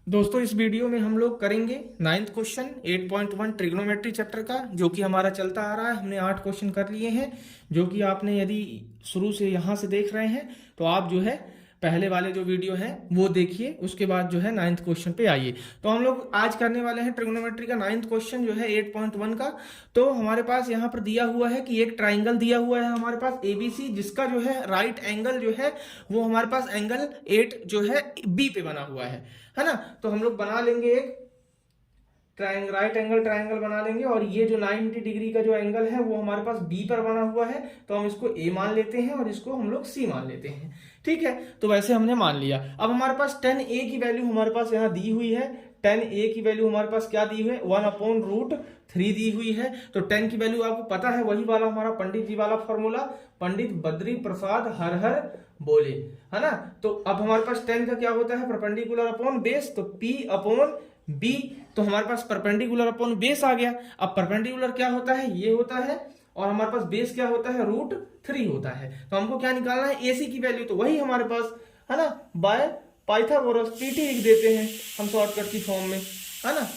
दोस्तों इस वीडियो में हम लोग करेंगे 9th क्वेश्चन 8.1 ट्रिग्नोमेट्री चैप्टर का, जो कि हमारा चलता आ रहा है। हमने 8 क्वेश्चन कर लिए हैं, जो कि आपने यदि शुरू से यहाँ से देख रहे हैं तो आप जो है पहले वाले जो वीडियो है वो देखिए, उसके बाद जो है 9th क्वेश्चन पे आइए। तो हम लोग आज करने वाले हैं ट्रिग्नोमेट्री का 9th क्वेश्चन जो है 8.1 का। तो हमारे पास यहाँ पर दिया हुआ है कि एक ट्राइंगल दिया हुआ है हमारे पास ABC, जिसका जो है राइट एंगल जो है वो हमारे पास एंगल 8 जो है B पे बना हुआ है ना। तो हम लोग बना लेंगे एक राइट एंगल ट्राइंगल बना लेंगे, और ये जो 90 डिग्री का जो एंगल है वो हमारे पास बी पर बना हुआ है, तो हम इसको ए मान लेते हैं और इसको हम लोग सी मान लेते हैं। ठीक है, तो वैसे हमने मान लिया। अब हमारे पास tan a की वैल्यू हमारे पास यहाँ दी हुई है। tan a की वैल्यू हमारे पास क्या दी हुई है, 1/√3 दी हुई है। तो tan की वैल्यू आपको पता है, वही वाला हमारा पंडित जी वाला फॉर्मूला, पंडित बद्री प्रसाद हर हर बोले, है ना। तो अब हमारे पास tan का क्या होता है, परपेंडिकुलर अपॉन बेस, तो P/B। तो हमारे पास परपेंडिकुलर अपॉन बेस आ गया। अब परपेंडिकुलर क्या होता है, ये होता है, और हमारे पास बेस क्या होता है, √3 होता है। तो हमको क्या निकालना है, AC की वैल्यू, तो वही हमारे पास है ना, बाय पाइथागोरस PT लिख देते हैं हम शॉर्टकट की फॉर्म में, है ना।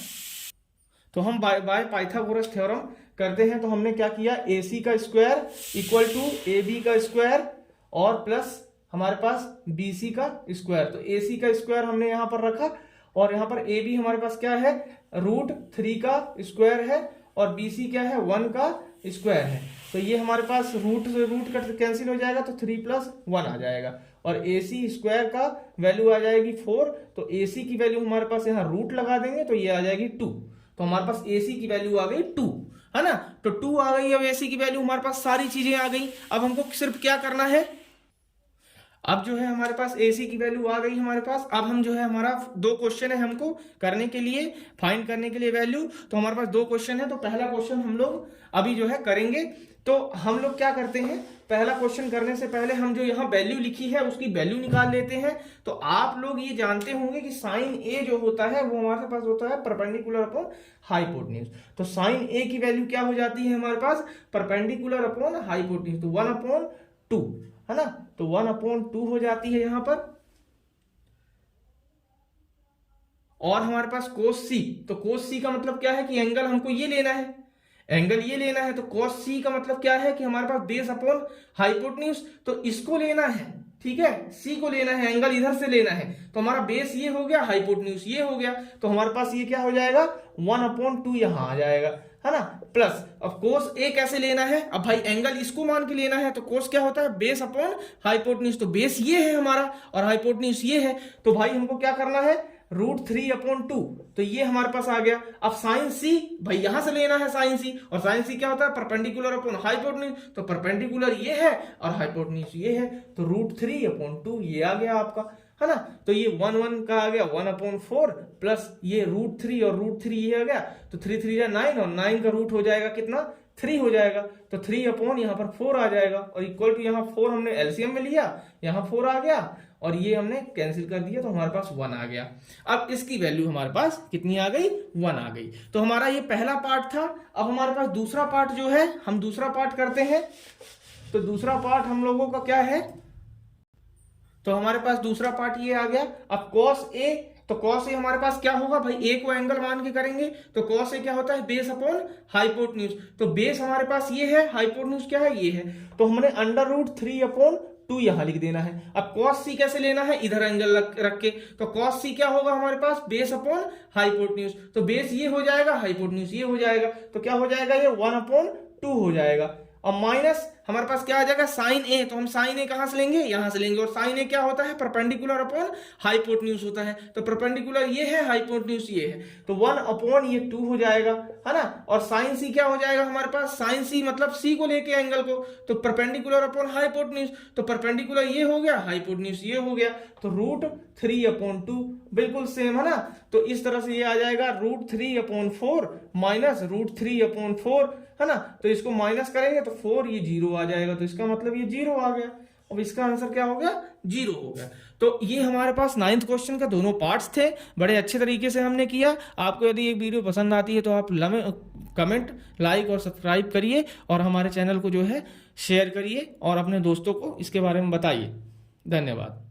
तो हम बाय पाइथागोरस थ्योरम करते हैं। तो हमने क्या किया, AC का स्क्वायर इक्वल टू AB का स्क्वायर और प्लस हमारे पास BC का स्क्वायर। तो AC का स्क्वायर हमने यहाँ पर रखा, और यहाँ पर AB हमारे पास क्या है, √3 का स्क्वायर है, और BC क्या है, 1 का स्क्वायर है। तो ये हमारे पास रूट से रूट कट कैंसिल हो जाएगा, तो 3 + 1 आ जाएगा, और AC स्क्वायर का वैल्यू आ जाएगी 4। तो AC की वैल्यू हमारे पास यहाँ रूट लगा देंगे, तो ये आ जाएगी 2। तो हमारे पास AC की वैल्यू आ गई 2, है ना। तो 2 आ गई। अब AC की वैल्यू हमारे पास सारी चीजें आ गई। अब हमको सिर्फ क्या करना है, अब जो है हमारे पास AC की वैल्यू आ गई हमारे पास। अब हम जो है, हमारा 2 क्वेश्चन है हमको करने के लिए, फाइंड करने के लिए वैल्यू। तो हमारे पास 2 क्वेश्चन है। तो पहला क्वेश्चन हम लोग अभी जो है करेंगे। तो हम लोग क्या करते हैं, पहला क्वेश्चन करने से पहले हम जो यहाँ वैल्यू लिखी है उसकी वैल्यू निकाल लेते हैं। तो आप लोग ये जानते होंगे कि साइन A जो होता है वो हमारे पास होता है परपेंडिकुलर अपॉन हाइपोटेन्यूज। तो साइन A की वैल्यू क्या हो जाती है हमारे पास, परपेंडिकुलर अपॉन हाइपोटेन्यूज, तो 1/2, है ना। तो 1/2 हो जाती है यहां पर। और हमारे पास cos C, तो cos C का मतलब क्या है कि एंगल हमको ये लेना है, एंगल ये लेना है। तो cos C का मतलब क्या है कि हमारे पास बेस अपॉन हाइपोटेन्यूज, तो इसको लेना है। ठीक है, C को लेना है, एंगल इधर से लेना है। तो हमारा बेस ये हो गया, हाइपोटेन्यूज ये हो गया। तो हमारे पास ये क्या हो जाएगा, 1/2 यहां आ जाएगा, है ना। प्लस अब cos A कैसे लेना है, अब भाई एंगल इसको मान के लेना है। तो cos क्या होता है, बेस अपॉन हाइपोटेन्यूज। तो बेस ये है हमारा और हाइपोटेन्यूज ये है। तो भाई हमको क्या करना है, √3/2। तो ये हमारे पास आ गया। अब साइन C, भाई यहां से लेना है साइन C, और साइन C क्या होता है, परपेंडिकुलर अपॉन हाइपोटेन्यूज। तो परपेंडिकुलर ये है और हाइपोटेन्यूज ये है, तो √3/2 ये आ गया आपका, है ना। तो ये 1 का आ गया 1/4, प्लस ये √3 और √3 ये आ गया, तो 3 3 9, और 9 का रूट हो जाएगा कितना, 3 हो जाएगा। तो 3/, यहाँ पर 4 आ जाएगा, और इक्वल टू यहाँ 4 हमने एलसीएम में लिया, यहाँ 4 आ गया, और ये हमने कैंसिल कर दिया, तो हमारे पास 1 आ गया। अब इसकी वैल्यू हमारे पास कितनी आ गई, 1 आ गई। तो हमारा ये पहला पार्ट था। अब हमारे पास दूसरा पार्ट जो है, हम दूसरा पार्ट करते हैं। तो दूसरा पार्ट हम लोगों का क्या है, तो हमारे पास दूसरा पार्ट ये आ गया। अब cos A, तो cos A हमारे पास क्या होगा भाई, A को एंगल मान के करेंगे। तो cos A क्या होता है, बेस अपॉन हाइपोटेन्यूज। तो बेस हमारे पास ये है, हाइपोटेन्यूज क्या है, ये है। तो हमने √3/2 यहां लिख देना है। अब cos C कैसे लेना है, इधर एंगल रख के। तो cos C क्या होगा हमारे पास, बेस अपॉन हाइपोटेन्यूज। तो बेस ये हो जाएगा, हाइपोटेन्यूज ये हो जाएगा। तो क्या हो जाएगा, ये 1/2 हो जाएगा। और माइनस हमारे पास क्या आ जाएगा, साइन A। तो हम साइन A कहां से लेंगे, यहां से लेंगे। और साइन A क्या होता है, परपेंडिकुलर अपॉन हाइपोटेन्यूज होता है। तो परपेंडिकुलर ये है, हाइपोटेन्यूज ये है, तो 1/2 हो जाएगा, है ना। और साइन C क्या हो जाएगा हमारे पास, साइन C मतलब C को लेके एंगल को, तो परपेंडिकुलर अपॉन हाइपोटेन्यूज। तो परपेंडिकुलर ये हो गया, हाइपोटेन्यूज ये हो गया, तो √3/2 बिल्कुल सेम, है ना। तो इस तरह से ये आ जाएगा √3/4 माइनस √3/4, है ना। तो इसको माइनस करेंगे तो 4, ये 0 आ जाएगा। तो इसका मतलब ये 0 आ गया। अब इसका आंसर क्या हो गया, 0 हो गया। तो ये हमारे पास 9th क्वेश्चन का दोनों पार्ट्स थे। बड़े अच्छे तरीके से हमने किया। आपको यदि ये वीडियो पसंद आती है तो आप कमेंट, लाइक और सब्सक्राइब करिए, और हमारे चैनल को जो है शेयर करिए, और अपने दोस्तों को इसके बारे में बताइए। धन्यवाद।